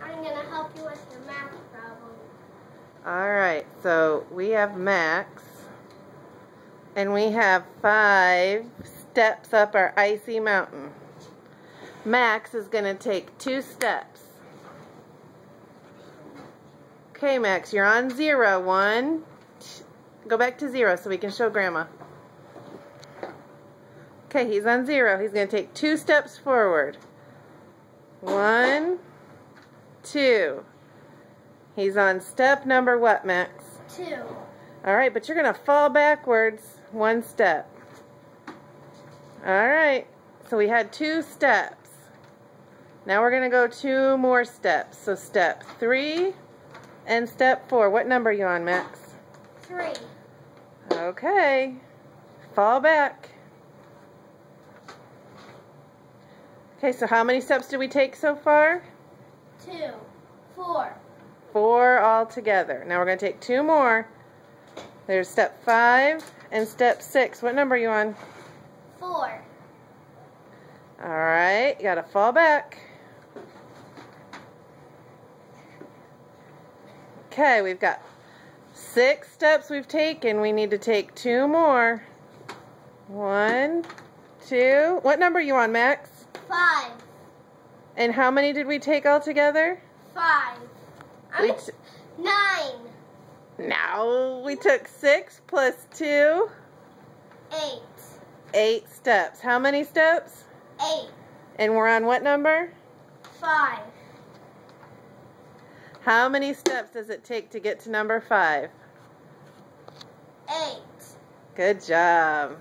I'm going to help you with your math problem. Alright, so we have Max. And we have 5 steps up our icy mountain. Max is going to take 2 steps. Okay, Max, you're on 0. 1. Go back to 0 so we can show Grandma. Okay, he's on 0. He's going to take 2 steps forward. 1, 2. He's on step number what, Max? 2. Alright, but you're going to fall backwards 1 step. Alright, so we had 2 steps. Now we're going to go 2 more steps. So step 3 and step 4. What number are you on, Max? 3. Okay. Fall back. Okay, so how many steps did we take so far? 2. 4. 4 all together. Now we're going to take 2 more. There's step 5 and step 6. What number are you on? 4. Alright, you got to fall back. Okay, we've got 6 steps we've taken. We need to take 2 more. 1, 2. What number are you on, Max? 5. And how many did we take all together? 5. 9. No, we took 6 plus 2. 8. 8 steps. How many steps? 8. And we're on what number? 5. How many steps does it take to get to number 5? 8. Good job.